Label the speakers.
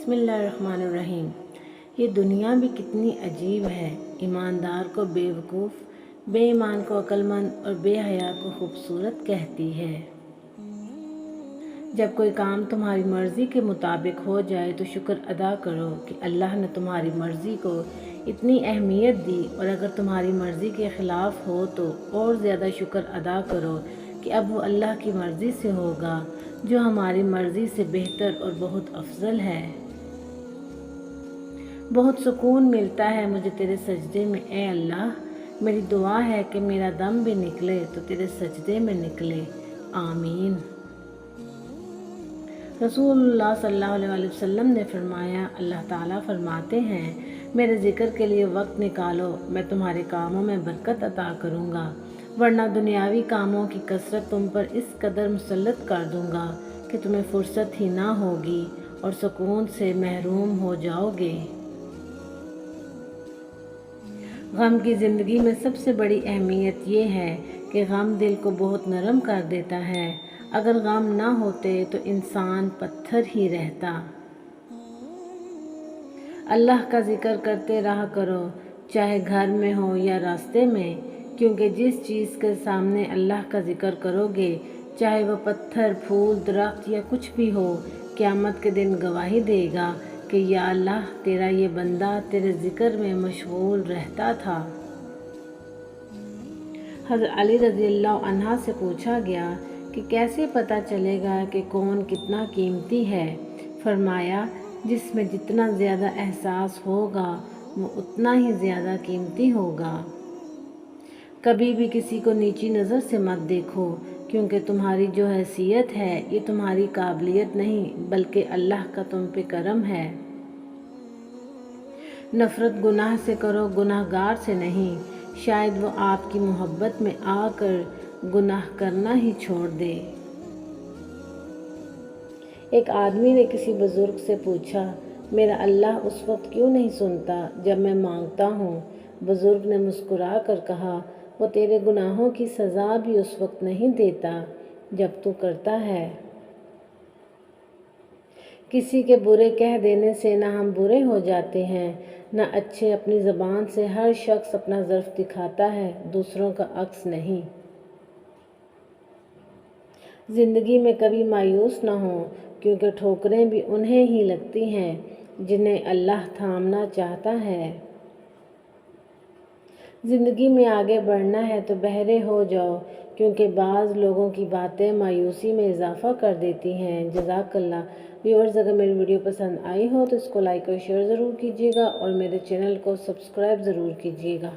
Speaker 1: بسم اللہ الرحمن الرحیم۔ یہ دنیا بھی کتنی عجیب ہے، ایماندار کو بیوقوف، بے ایمان کو عقل مند اور بے حیا کو خوبصورت کہتی ہے۔ جب کوئی کام تمہاری مرضی کے مطابق ہو جائے تو شکر ادا کرو کہ اللہ نے تمہاری مرضی کو اتنی اہمیت دی، اور اگر تمہاری مرضی کے خلاف ہو تو اور زیادہ شکر ادا کرو کہ اب وہ اللہ کی مرضی سے ہوگا، جو ہماری مرضی سے بہتر اور بہت افضل ہے۔ بہت سکون ملتا ہے مجھے تیرے سجدے میں اے اللہ، میری دعا ہے کہ میرا دم بھی نکلے تو تیرے سجدے میں نکلے، آمین۔ رسول اللہ صلی اللہ علیہ وسلم نے فرمایا، اللہ تعالیٰ فرماتے ہیں، میرے ذکر کے لیے وقت نکالو، میں تمہارے کاموں میں برکت عطا کروں گا، ورنہ دنیاوی کاموں کی کثرت تم پر اس قدر مسلط کر دوں گا کہ تمہیں فرصت ہی نہ ہوگی اور سکون سے محروم ہو جاؤ گے۔ غم کی زندگی میں سب سے بڑی اہمیت یہ ہے کہ غم دل کو بہت نرم کر دیتا ہے۔ اگر غم نہ ہوتے تو انسان پتھر ہی رہتا۔ اللہ کا ذکر کرتے رہا کرو، چاہے گھر میں ہو یا راستے میں، کیونکہ جس چیز کے سامنے اللہ کا ذکر کرو گے، چاہے وہ پتھر، پھول، درخت یا کچھ بھی ہو، قیامت کے دن گواہی دے گا کہ یا اللہ، تیرا یہ بندہ تیرے ذکر میں مشغول رہتا تھا۔ حضرت علی رضی اللہ عنہ سے پوچھا گیا کہ کیسے پتہ چلے گا کہ کون کتنا قیمتی ہے؟ فرمایا، جس میں جتنا زیادہ احساس ہوگا وہ اتنا ہی زیادہ قیمتی ہوگا۔ کبھی بھی کسی کو نیچی نظر سے مت دیکھو، کیونکہ تمہاری جو حیثیت ہے یہ تمہاری قابلیت نہیں بلکہ اللہ کا تم پہ کرم ہے۔ نفرت گناہ سے کرو، گناہ گار سے نہیں، شاید وہ آپ کی محبت میں آ کر گناہ کرنا ہی چھوڑ دے۔ ایک آدمی نے کسی بزرگ سے پوچھا، میرا اللہ اس وقت کیوں نہیں سنتا جب میں مانگتا ہوں؟ بزرگ نے مسکرا کر کہا، وہ تیرے گناہوں کی سزا بھی اس وقت نہیں دیتا جب تو کرتا ہے۔ کسی کے برے کہہ دینے سے نہ ہم برے ہو جاتے ہیں، نہ اچھے۔ اپنی زبان سے ہر شخص اپنا ظرف دکھاتا ہے، دوسروں کا عکس نہیں۔ زندگی میں کبھی مایوس نہ ہو، کیونکہ ٹھوکریں بھی انہیں ہی لگتی ہیں جنہیں اللہ تھامنا چاہتا ہے۔ زندگی میں آگے بڑھنا ہے تو بہرے ہو جاؤ، کیونکہ بعض لوگوں کی باتیں مایوسی میں اضافہ کر دیتی ہیں۔ جزاک اللہ۔ ویورز، اگر میری ویڈیو پسند آئی ہو تو اس کو لائک اور شیئر ضرور کیجیے گا، اور میرے چینل کو سبسکرائب ضرور کیجیے گا۔